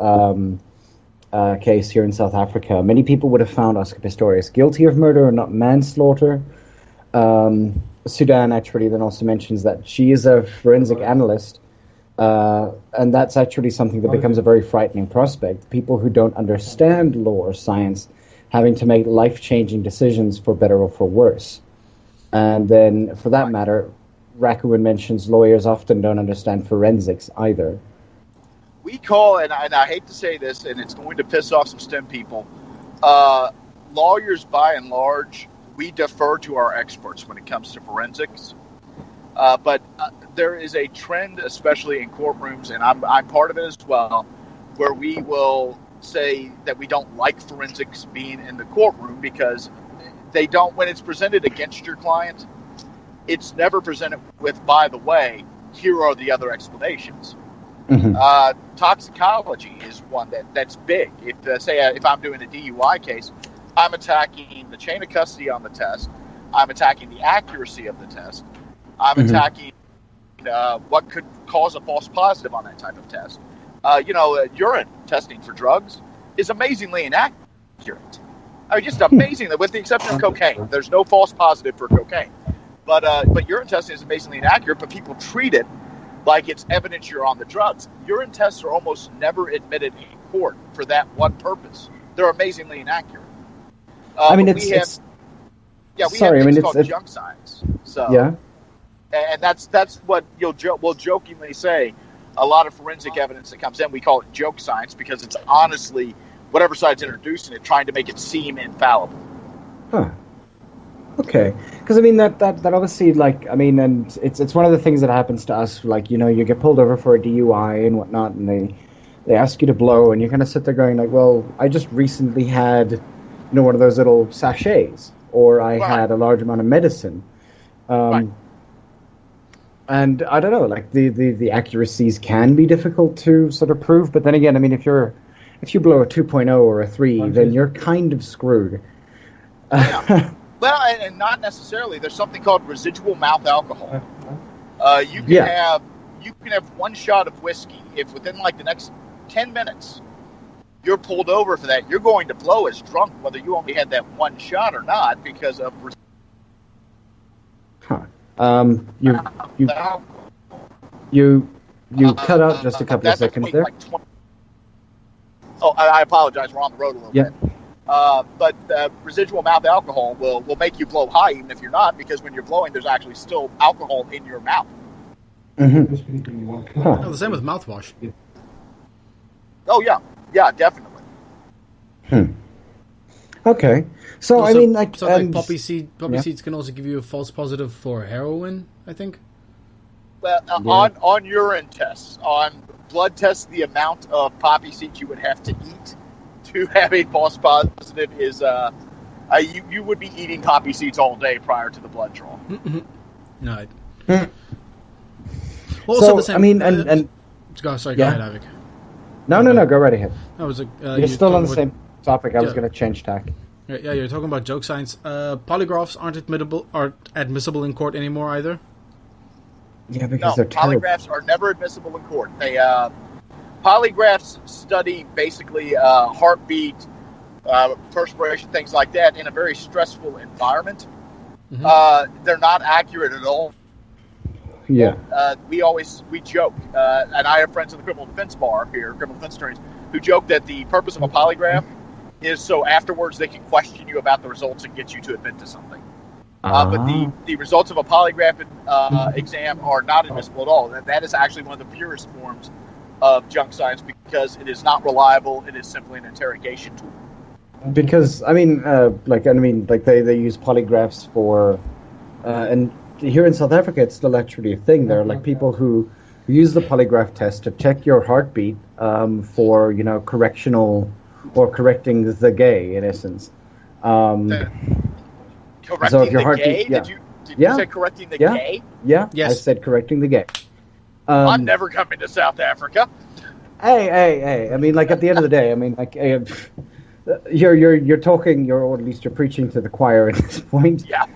Speaker 1: case here in South Africa, many people would have found Oscar Pistorius guilty of murder and not manslaughter. Sudan actually then also mentions that she is a forensic analyst, and that's actually something that becomes a very frightening prospect. People who don't understand law or science having to make life-changing decisions for better or for worse. And then, for that matter, Rakuin mentions lawyers often don't understand forensics either.
Speaker 3: We call, and I hate to say this, and it's going to piss off some STEM people, lawyers, by and large, we defer to our experts when it comes to forensics. But there is a trend, especially in courtrooms, and I'm part of it as well, where we will say that we don't like forensics being in the courtroom because they don't, when it's presented against your client, it's never presented with, by the way, here are the other explanations. Mm-hmm. Toxicology is one that's big. If I'm doing a DUI case, I'm attacking the chain of custody on the test. I'm attacking the accuracy of the test. I'm attacking what could cause a false positive on that type of test. Urine testing for drugs is amazingly inaccurate. I mean, just amazingly, with the exception of cocaine. There's no false positive for cocaine. But urine testing is amazingly inaccurate, but people treat it like it's evidence you're on the drugs. Urine tests are almost never admitted in court for that one purpose. They're amazingly inaccurate. We have things called junk science. So,
Speaker 1: yeah.
Speaker 3: And that's what we'll jokingly say. A lot of forensic evidence that comes in, we call it joke science because it's honestly whatever side's introducing it, trying to make it seem infallible.
Speaker 1: Huh. Okay, because I mean that obviously, like, I mean, and it's one of the things that happens to us. Like, you get pulled over for a DUI and whatnot, and they ask you to blow, and you kind of sit there going like, well, I just recently had, one of those little sachets, or I had a large amount of medicine, and I don't know, like the accuracies can be difficult to sort of prove, but then again, I mean, if you blow a 2.0 or a 3, then you're kind of screwed.
Speaker 3: Yeah. Well, and not necessarily. There's something called residual mouth alcohol. You can have one shot of whiskey. If within like the next 10 minutes you're pulled over for that, you're going to blow as drunk, whether you only had that one shot or not, because of.
Speaker 1: You cut out just a couple of seconds there.
Speaker 3: I apologize. We're on the road a little bit. But residual mouth alcohol will make you blow high even if you're not, because when you're blowing, there's actually still alcohol in your mouth.
Speaker 1: Mm-hmm.
Speaker 4: Oh, the same with mouthwash.
Speaker 3: Oh, yeah, definitely.
Speaker 1: Okay, so
Speaker 4: also,
Speaker 1: I mean, like,
Speaker 4: poppy seeds can also give you a false positive for heroin, I think.
Speaker 3: Well, on urine tests, on blood tests, the amount of poppy seeds you would have to eat to have a false positive is you would be eating poppy seeds all day prior to the blood draw.
Speaker 4: No.
Speaker 1: Also, so, the same, I mean, and
Speaker 4: go ahead, Avik.
Speaker 1: No, go right ahead.
Speaker 4: I was
Speaker 1: you're still on the same topic. I was going to change tack.
Speaker 4: Yeah, you're talking about joke science. Polygraphs aren't admissible in court anymore either.
Speaker 1: Yeah, because they're terrible.
Speaker 3: Polygraphs are never admissible in court. They polygraphs study basically heartbeat, perspiration, things like that in a very stressful environment. They're not accurate at all.
Speaker 1: Yeah.
Speaker 3: We joke, and I have friends in the criminal defense bar here, criminal defense attorneys, who joke that the purpose of a polygraph is so afterwards they can question you about the results and get you to admit to something. But the results of a polygraph exam are not admissible at all. That is actually one of the purest forms of junk science because it is not reliable. It is simply an interrogation tool.
Speaker 1: Because they use polygraphs for, and here in South Africa it's still actually a thing. There are like people who use the polygraph test to check your heartbeat for correctional or correcting the gay in essence.
Speaker 3: Correcting
Speaker 1: so if your
Speaker 3: the
Speaker 1: heartbeat,
Speaker 3: gay?
Speaker 1: yeah.
Speaker 3: Did you say correcting the gay?
Speaker 1: Yeah,
Speaker 4: Yes.
Speaker 1: I said correcting the gay.
Speaker 3: I'm never coming to South Africa.
Speaker 1: Hey! I mean, like at the end of the day, I mean, like you're talking, or at least you're preaching to the choir at this point.
Speaker 3: Yeah.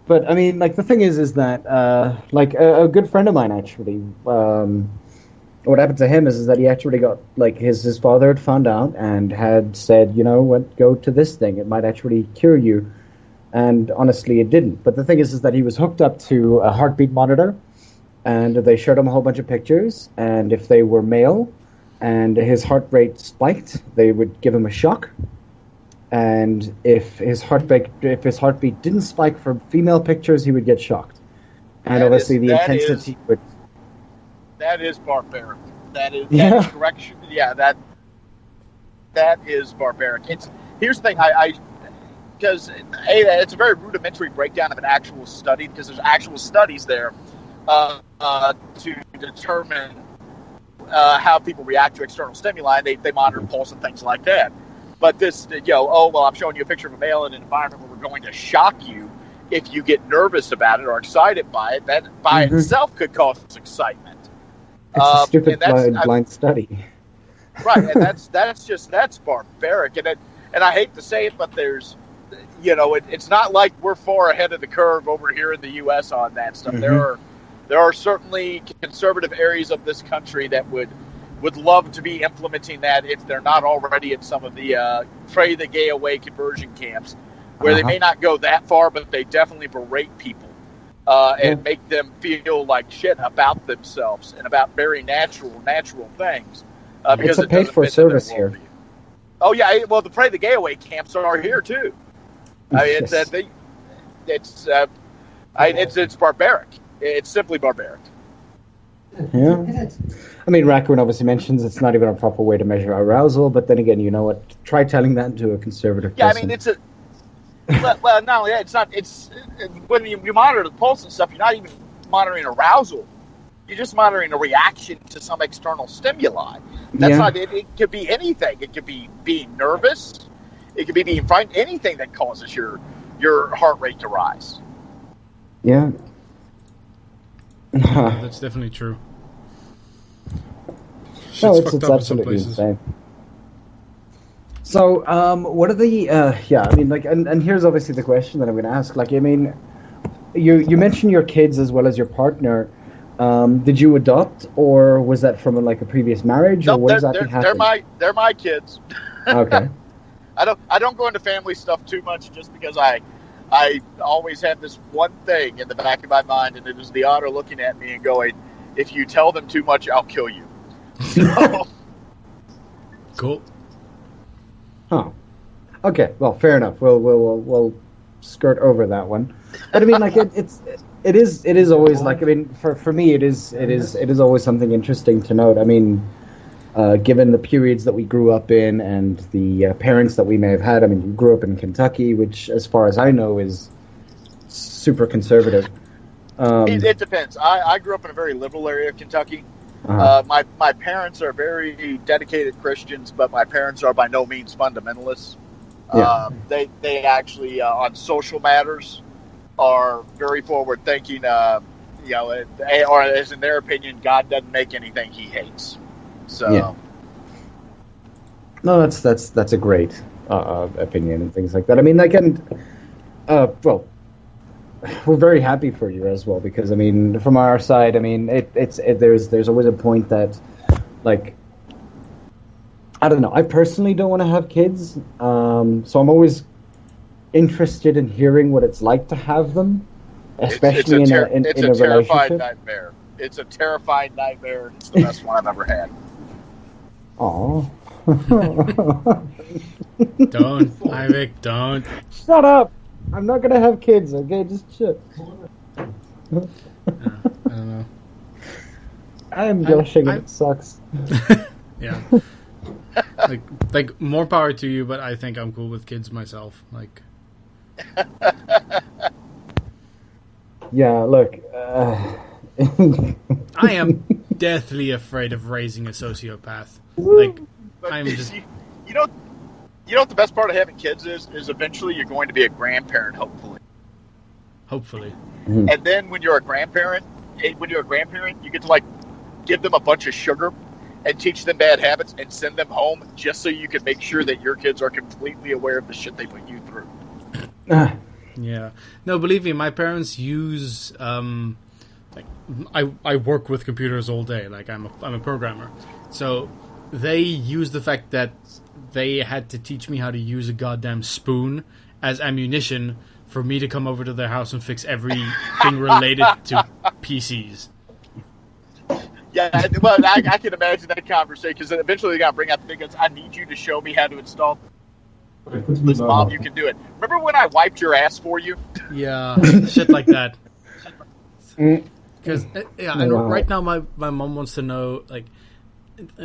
Speaker 1: But I mean, like the thing is that like a good friend of mine actually, what happened to him is that he actually got like his father had found out and had said, you know what, go to this thing, it might actually cure you, and honestly, it didn't. But the thing is that he was hooked up to a heartbeat monitor. And they showed him a whole bunch of pictures, and if they were male and his heart rate spiked, they would give him a shock. And if his heartbeat didn't spike for female pictures, he would get shocked. And obviously the intensity would...
Speaker 3: That is barbaric. That is correction. Yeah, that is barbaric. Here's the thing, because it's a very rudimentary breakdown of an actual study, because there's actual studies there to determine how people react to external stimuli. They monitor pulse and things like that. But this, I'm showing you a picture of a male in an environment where we're going to shock you if you get nervous about it or excited by it. That by itself could cause excitement.
Speaker 1: It's a stupid blind study.
Speaker 3: Right, and that's barbaric. And I hate to say it, but there's, it's not like we're far ahead of the curve over here in the U.S. on that stuff. There are certainly conservative areas of this country that would love to be implementing that if they're not already at some of the pray the gay away conversion camps, where they may not go that far, but they definitely berate people and make them feel like shit about themselves and about very natural things. Because
Speaker 1: it's a paid-for service here.
Speaker 3: Oh yeah, well the pray the gay away camps are here too. I mean, it's barbaric. It's simply barbaric.
Speaker 1: Yeah. I mean, Raccoon obviously mentions it's not even a proper way to measure arousal, but then again, you know what? Try telling that to a conservative person.
Speaker 3: Yeah, I mean, it's a... Well, not only that, it's when you monitor the pulse and stuff, you're not even monitoring arousal. You're just monitoring a reaction to some external stimuli. That's not it. It could be anything. It could be being nervous. It could be being frightened. Anything that causes your heart rate to rise.
Speaker 1: Yeah.
Speaker 4: That's definitely true.
Speaker 1: No, it's absolutely insane. So, what are the? I mean, like, and here's obviously the question that I'm going to ask. Like, I mean, you mentioned your kids as well as your partner. Did you adopt, or was that from a previous marriage, or what exactly happened?
Speaker 3: They're my kids.
Speaker 1: Okay.
Speaker 3: I don't go into family stuff too much, just because I always have this one thing in the back of my mind, and it is the honor looking at me and going, if you tell them too much, I'll kill you. So.
Speaker 4: Cool.
Speaker 1: Huh. Okay. Well, fair enough. We'll skirt over that one. But I mean, like, it is always like, I mean, for me, it is always something interesting to note. I mean, given the periods that we grew up in and the parents that we may have had. I mean, you grew up in Kentucky, which, as far as I know, is super conservative.
Speaker 3: It depends. I grew up in a very liberal area of Kentucky. My parents are very dedicated Christians, but my parents are by no means fundamentalists.
Speaker 1: Yeah.
Speaker 3: They actually, on social matters, are very forward thinking. Or as in their opinion, God doesn't make anything He hates. So. Yeah.
Speaker 1: No, that's a great opinion and things like that. I mean, like, and well, we're very happy for you as well, because I mean, from our side, I mean, there's always a point that, like, I don't know. I personally don't want to have kids, so I'm always interested in hearing what it's like to have them, especially in a relationship.
Speaker 3: It's a terrifying nightmare. It's a terrifying nightmare. It's the best one I've ever had.
Speaker 1: Aww.
Speaker 4: Don't, Ivik, don't.
Speaker 1: Shut up! I'm not gonna have kids, okay? Just shit.
Speaker 4: I don't know.
Speaker 1: I'm blushing and it sucks.
Speaker 4: Yeah. Like, more power to you, but I think I'm cool with kids myself. Like.
Speaker 1: Yeah, look.
Speaker 4: I am deathly afraid of raising a sociopath. Like,
Speaker 3: but
Speaker 4: I'm just.
Speaker 3: You you know what the best part of having kids is eventually you're going to be a grandparent, hopefully.
Speaker 4: Hopefully.
Speaker 1: Mm-hmm.
Speaker 3: And then when you're a grandparent, you get to like give them a bunch of sugar and teach them bad habits and send them home just so you can make sure that your kids are completely aware of the shit they put you through.
Speaker 4: Yeah. No, believe me, my parents use like I work with computers all day. Like I'm a programmer. So they use the fact that they had to teach me how to use a goddamn spoon as ammunition for me to come over to their house and fix everything related to PCs.
Speaker 3: Yeah, well, I can imagine that conversation because eventually they got to bring up because I need you to show me how to install this, Mom. You can do it. Remember when I wiped your ass for you?
Speaker 4: Yeah, shit like that. Because I know right now my mom wants to know like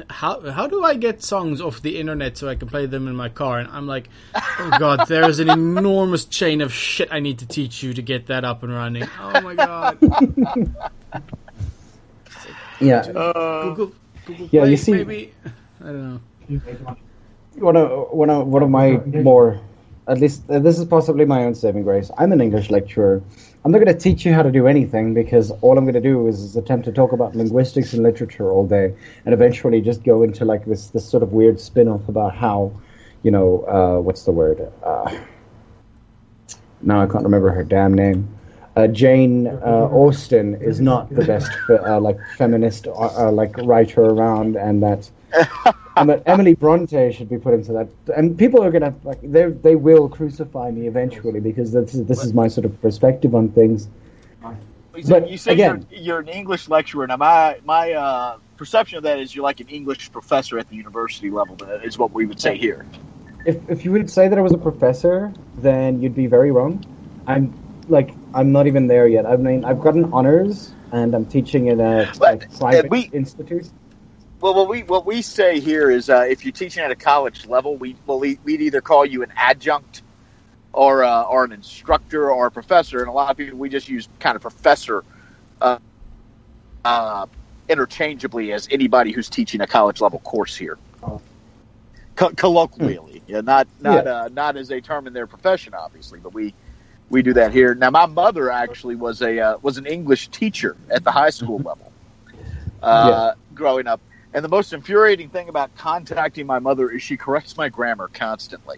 Speaker 4: how do I get songs off the internet so I can play them in my car? And I'm like, oh god, there is an enormous chain of shit I need to teach you to get that up and running. Oh my god.
Speaker 1: Yeah.
Speaker 4: Google
Speaker 1: yeah,
Speaker 4: Play,
Speaker 1: you see,
Speaker 4: maybe? I don't know.
Speaker 1: One of my more, at least this is possibly my own saving grace. I'm an English lecturer. I'm not going to teach you how to do anything because all I'm going to do is attempt to talk about linguistics and literature all day, and eventually just go into like this sort of weird spin-off about how, what's the word? Now I can't remember her damn name. Jane Austen is not the best feminist writer around, and that Emily Bronte should be put into that. And people are gonna they will crucify me eventually because this is my sort of perspective on things. But
Speaker 3: you say
Speaker 1: again,
Speaker 3: you're an English lecturer. Now my perception of that is you're like an English professor at the university level. Is what we would say here.
Speaker 1: If you would say that I was a professor, then you'd be very wrong. I'm not even there yet. I mean, I've gotten honors, and I'm teaching in a private institute.
Speaker 3: Well, what we say here is if you're teaching at a college level, we'd either call you an adjunct or an instructor or a professor, and a lot of people we just use kind of professor interchangeably as anybody who's teaching a college level course here, colloquially. Yeah, not as a term in their profession, obviously, but we do that here. Now, my mother actually was an English teacher at the high school level growing up. And the most infuriating thing about contacting my mother is she corrects my grammar constantly.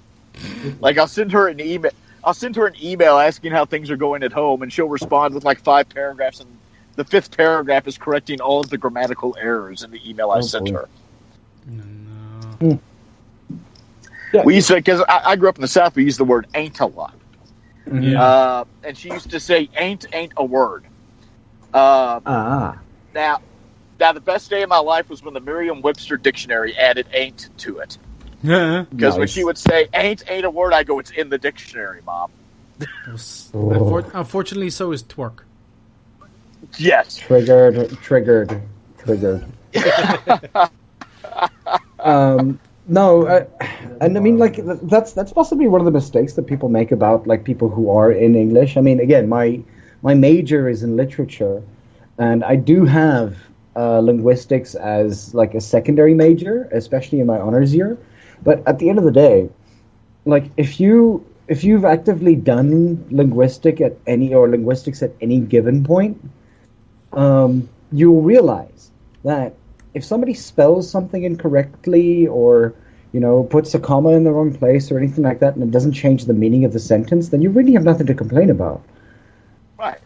Speaker 3: Like I'll send her an email asking how things are going at home, and she'll respond with like 5 paragraphs, and the 5th paragraph is correcting all of the grammatical errors in the email I sent her.
Speaker 4: No.
Speaker 3: Yeah. We used to, because I grew up in the South, we used the word ain't a lot.
Speaker 4: Yeah.
Speaker 3: And she used to say ain't a word. Now, the best day of my life was when the Merriam-Webster dictionary added ain't to it. Because when she would say ain't a word, I go, it's in the dictionary, Mom.
Speaker 4: Unfortunately, so is twerk.
Speaker 3: Yes.
Speaker 1: Triggered. No, and I mean, like, that's possibly one of the mistakes that people make about, like, people who are in English. I mean, again, my major is in literature, and I do have linguistics as, like, a secondary major, especially in my honors year. But at the end of the day, like, if you've actively done linguistics at any given point, you'll realize that if somebody spells something incorrectly or, puts a comma in the wrong place or anything like that, and it doesn't change the meaning of the sentence, then you really have nothing to complain about.
Speaker 3: Right.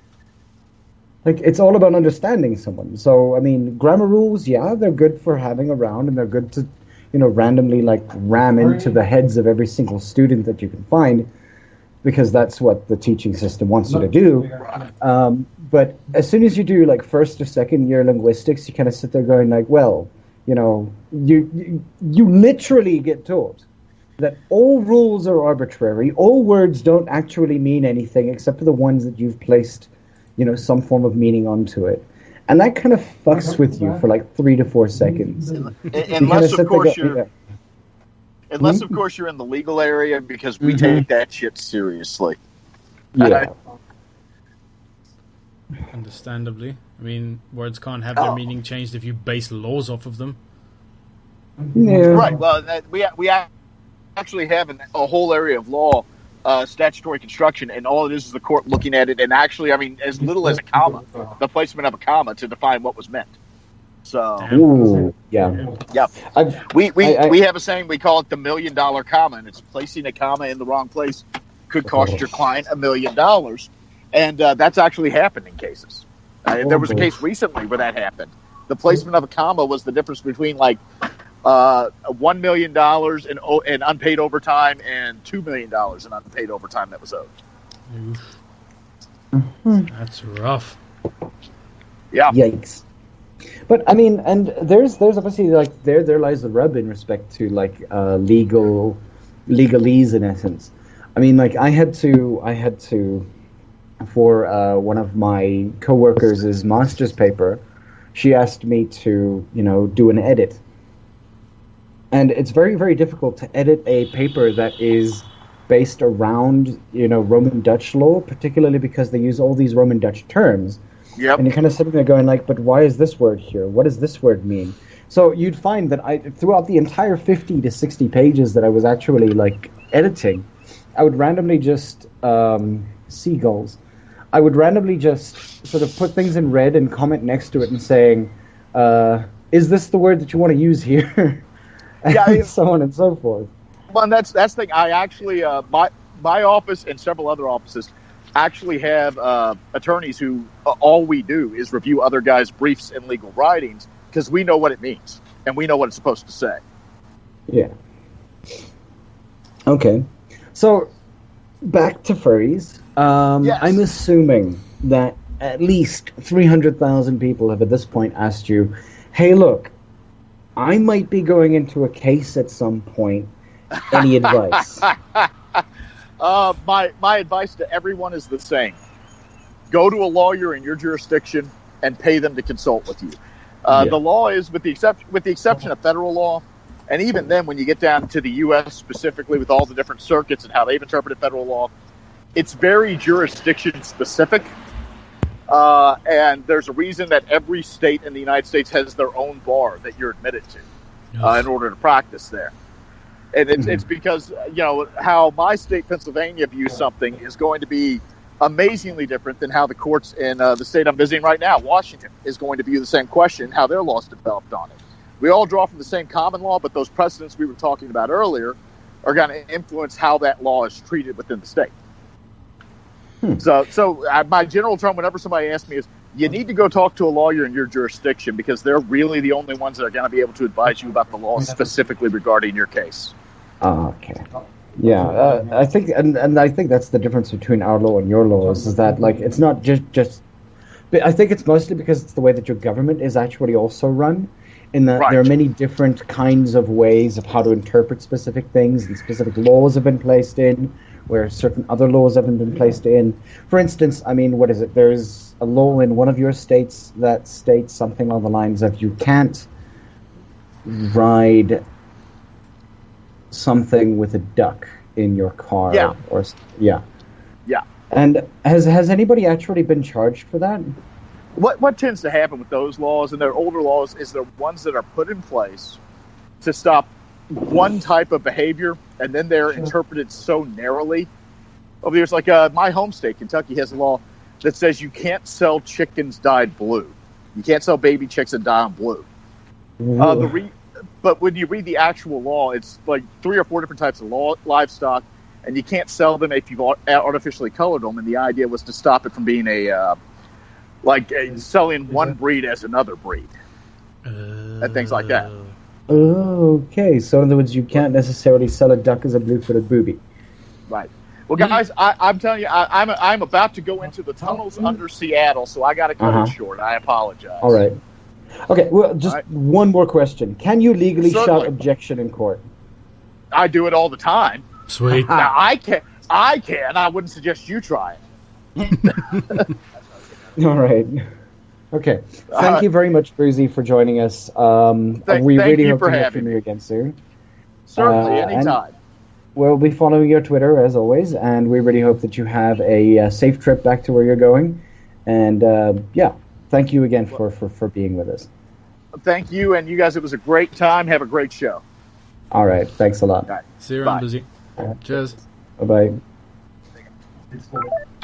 Speaker 1: Like, it's all about understanding someone. So, I mean, grammar rules, yeah, they're good for having around, and they're good to, randomly, like, ram into the heads of every single student that you can find, because that's what the teaching system wants you to do. But as soon as you do, like, first or second year linguistics, you kind of sit there going, like, well, you literally get taught that all rules are arbitrary, all words don't actually mean anything except for the ones that you've placed, some form of meaning onto it. And that kind of fucks with you for, like, 3 to 4 seconds.
Speaker 3: Unless, of course, you're in the legal area, because we take that shit seriously.
Speaker 1: Yeah.
Speaker 4: Understandably. I mean, words can't have their meaning changed if you base laws off of them.
Speaker 1: Yeah.
Speaker 3: Right. Well, we actually have a whole area of law, statutory construction, and all it is the court looking at it, and actually, I mean, as little as a comma, the placement of a comma to define what was meant. So,
Speaker 1: Ooh, yeah.
Speaker 3: We have a saying, we call it the $1 million comma, and it's placing a comma in the wrong place could cost your client $1 million, and that's actually happened in cases. There was a case recently where that happened. The placement of a comma was the difference between like $1 million in unpaid overtime and $2 million in unpaid overtime that was owed.
Speaker 4: That's rough.
Speaker 3: Yeah.
Speaker 1: Yikes. But I mean, and there's obviously like there lies the rub in respect to like legalese in essence. I mean, like I had to for one of my coworkers' master's paper, she asked me to do an edit. And it's very, very difficult to edit a paper that is based around, Roman Dutch law, particularly because they use all these Roman Dutch terms.
Speaker 3: Yep.
Speaker 1: And you're kind of sitting there going like, but why is this word here? What does this word mean? So you'd find that throughout the entire 50 to 60 pages that I was actually like editing, I would randomly just, seagulls, I would randomly just sort of put things in red and comment next to it and saying, is this the word that you want to use here? And so on and so forth.
Speaker 3: Well, and that's the thing. I actually, my office and several other offices actually have attorneys who all we do is review other guys' briefs and legal writings because we know what it means and we know what it's supposed to say.
Speaker 1: Yeah. Okay. So, back to furries.
Speaker 3: Yes.
Speaker 1: I'm assuming that at least 300,000 people have at this point asked you, hey, look, I might be going into a case at some point. Any advice?
Speaker 3: My advice to everyone is the same. Go to a lawyer in your jurisdiction and pay them to consult with you. The law is, with the exception of federal law, and even then when you get down to the U.S. specifically with all the different circuits and how they've interpreted federal law, it's very jurisdiction specific. And there's a reason that every state in the United States has their own bar that you're admitted to in order to practice there. And it's because, how my state, Pennsylvania, views something is going to be amazingly different than how the courts in the state I'm visiting right now, Washington, is going to view the same question, how their laws developed on it. We all draw from the same common law, but those precedents we were talking about earlier are going to influence how that law is treated within the state. So my general term, whenever somebody asks me, is you need to go talk to a lawyer in your jurisdiction because they're really the only ones that are going to be able to advise you about the law specifically regarding your case.
Speaker 1: Okay. Yeah, I think, and I think that's the difference between our law and your laws, is that like it's not just. But I think it's mostly because it's the way that your government is actually also run. In that there are many different kinds of ways of how to interpret specific things, and specific laws have been placed in, where certain other laws haven't been placed in. For instance, I mean, what is it? There's a law in one of your states that states something along the lines of you can't ride something with a duck in your car. Yeah. And has anybody actually been charged for that?
Speaker 3: What tends to happen with those laws and their older laws is they're ones that are put in place to stop one type of behavior, and then they're interpreted so narrowly. Over the years, like my home state, Kentucky, has a law that says you can't sell chickens dyed blue. You can't sell baby chicks that die on blue. But when you read the actual law, it's like 3 or 4 different types of livestock, and you can't sell them if you've artificially colored them. And the idea was to stop it from being selling one breed as another breed and things like that.
Speaker 1: Okay, so in other words, you can't necessarily sell a duck as a blue-footed booby.
Speaker 3: Right. Well, guys, I'm telling you, I'm about to go into the tunnels under Seattle, so I got to cut it short. I apologize.
Speaker 1: All right. Okay, well, just one more question. Can you legally shout objection in court?
Speaker 3: I do it all the time.
Speaker 4: Sweet.
Speaker 3: Now, I can. I wouldn't suggest you try it.
Speaker 1: All right. Okay. Thank you very much, Boozy, for joining us. We really hope to hear from you again soon.
Speaker 3: Certainly, anytime.
Speaker 1: We'll be following your Twitter, as always, and we really hope that you have a safe trip back to where you're going. And, thank you again for being with us.
Speaker 3: Thank you, and you guys, it was a great time. Have a great show.
Speaker 1: All right. Thanks a lot.
Speaker 2: All right.
Speaker 4: See you around,
Speaker 2: Bye.
Speaker 4: Boozy. Cheers.
Speaker 1: Bye-bye.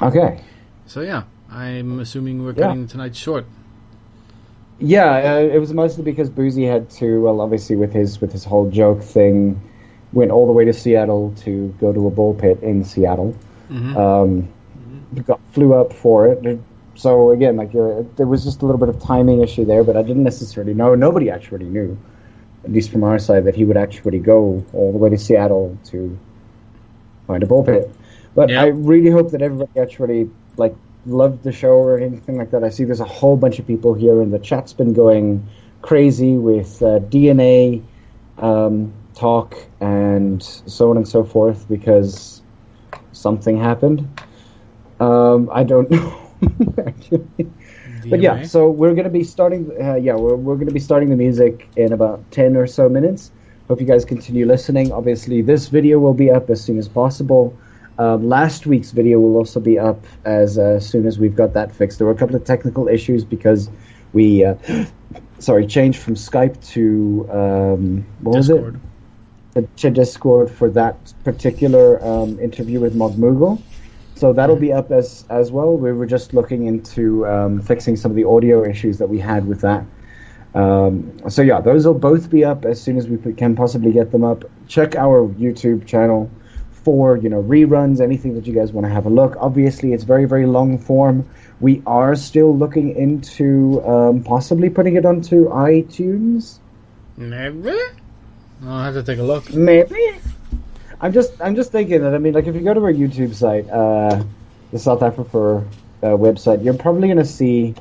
Speaker 1: Okay.
Speaker 4: So yeah, I'm assuming we're cutting tonight short.
Speaker 1: Yeah, it was mostly because Boozy had to, well, obviously with his whole joke thing, went all the way to Seattle to go to a bull pit in Seattle. Flew up for it. So again, like there was just a little bit of timing issue there, but I didn't necessarily know. Nobody actually knew, at least from our side, that he would actually go all the way to Seattle to find a bull pit. But I really hope that everybody actually loved the show or anything like that. I see there's a whole bunch of people here, and the chat's been going crazy with DNA talk and so on and so forth because something happened. I don't know. But yeah, so we're going to be starting. We're going to be starting the music in about 10 or so minutes. Hope you guys continue listening. Obviously, this video will be up as soon as possible. Last week's video will also be up as soon as we've got that fixed. There were a couple of technical issues because we changed from Skype to
Speaker 4: Discord.
Speaker 1: To Discord for that particular interview with Mogmugle. So that'll be up as well. We were just looking into fixing some of the audio issues that we had with that. So yeah, those will both be up as soon as we can possibly get them up. Check our YouTube channel for reruns, anything that you guys want to have a look. Obviously, it's very, very long form. We are still looking into possibly putting it onto iTunes.
Speaker 4: Maybe. I'll have to take a look.
Speaker 1: Maybe. I'm just thinking that, if you go to our YouTube site, the south-afrifur website, you're probably going to see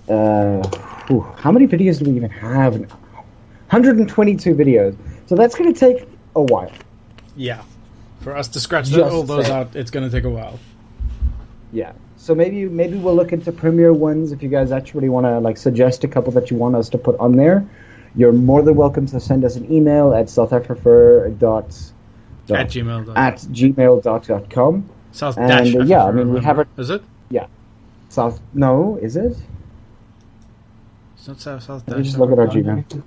Speaker 1: how many videos do we even have? 122 videos. So that's going to take a while.
Speaker 4: Yeah. For us to scratch all those out, it's going to take a while.
Speaker 1: Yeah. So maybe we'll look into premiere ones if you guys actually want to suggest a couple that you want us to put on there. You're more than welcome to send us an email at south-afrifur@gmail.com.
Speaker 4: South-afrifur.
Speaker 1: Yeah, we have it.
Speaker 4: Is it?
Speaker 1: Yeah. South. No, is it?
Speaker 4: It's not south.
Speaker 1: Let me just look at our Gmail.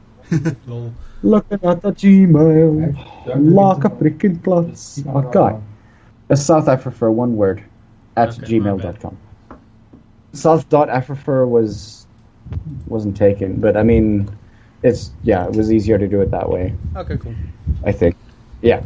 Speaker 4: Lol.
Speaker 1: Looking at the Gmail, like a freaking klutz. Okay. A south-afrifur, one word, at gmail.com. South.afrifur wasn't taken, but it was easier to do it that way.
Speaker 4: Okay, cool.
Speaker 1: I think. Yeah.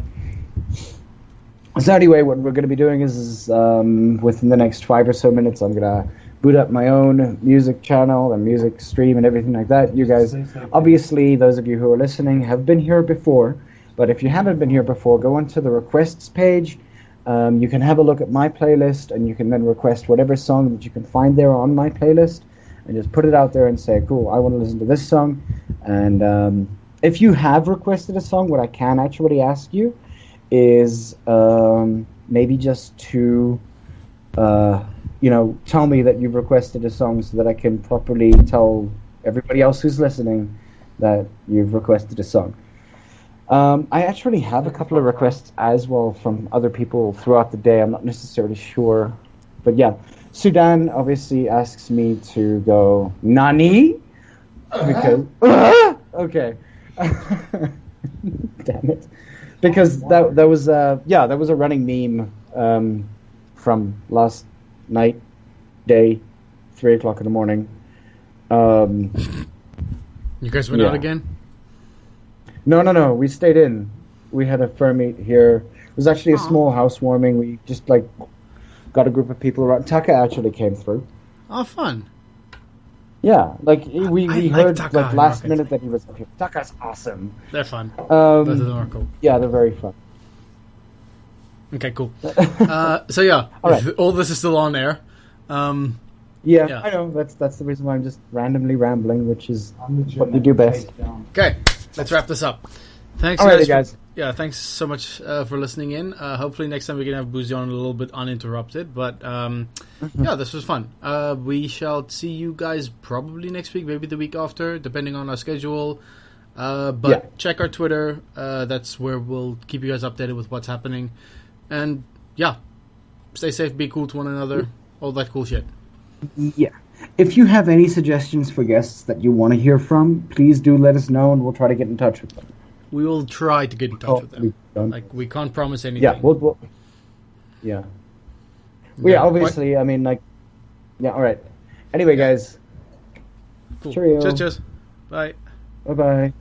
Speaker 1: So anyway, what we're going to be doing is within the next 5 or so minutes, I'm going to boot up my own music channel and music stream and everything like that. You guys, obviously, those of you who are listening have been here before, but if you haven't been here before, go onto the requests page. You can have a look at my playlist, and you can then request whatever song that you can find there on my playlist, and just put it out there and say, cool, I want to listen to this song. And if you have requested a song, what I can actually ask you is maybe just to tell me that you've requested a song so that I can properly tell everybody else who's listening that you've requested a song. I actually have a couple of requests as well from other people throughout the day. I'm not necessarily sure. But yeah, Sudan obviously asks me to go, Nani? Because, okay. Damn it. Because that was a running meme from last night, day, 3 o'clock in the morning.
Speaker 4: You guys went out again?
Speaker 1: No. We stayed in. We had a fur meet here. It was actually a small housewarming. We just got a group of people around. Taka actually came through.
Speaker 4: Oh, fun.
Speaker 1: Yeah, we heard
Speaker 4: Taka
Speaker 1: last minute that he was up here. Taka's awesome.
Speaker 4: They're fun. Both of them are cool.
Speaker 1: Yeah, they're very fun.
Speaker 4: Okay, cool. So yeah,
Speaker 1: all right.
Speaker 4: All this is still on air.
Speaker 1: Yeah, I know. That's the reason why I'm just randomly rambling, which is what you do best.
Speaker 4: Okay, let's wrap this up. Thanks,
Speaker 1: guys.
Speaker 4: Thanks so much for listening in. Hopefully next time we can have Boozy on a little bit uninterrupted. But yeah, this was fun. We shall see you guys probably next week, maybe the week after, depending on our schedule. But check our Twitter. That's where we'll keep you guys updated with what's happening. And yeah, stay safe, be cool to one another, all that cool shit.
Speaker 1: Yeah. If you have any suggestions for guests that you want to hear from, please do let us know, and we'll try to get in touch with them.
Speaker 4: we will try to get in touch with them. Like, we can't promise anything.
Speaker 1: Yeah, yeah. Yeah, obviously, I mean, like, yeah, all right. Anyway, guys.
Speaker 4: Cool.
Speaker 1: Cheerio.
Speaker 4: Cheers. Bye.
Speaker 1: Bye-bye.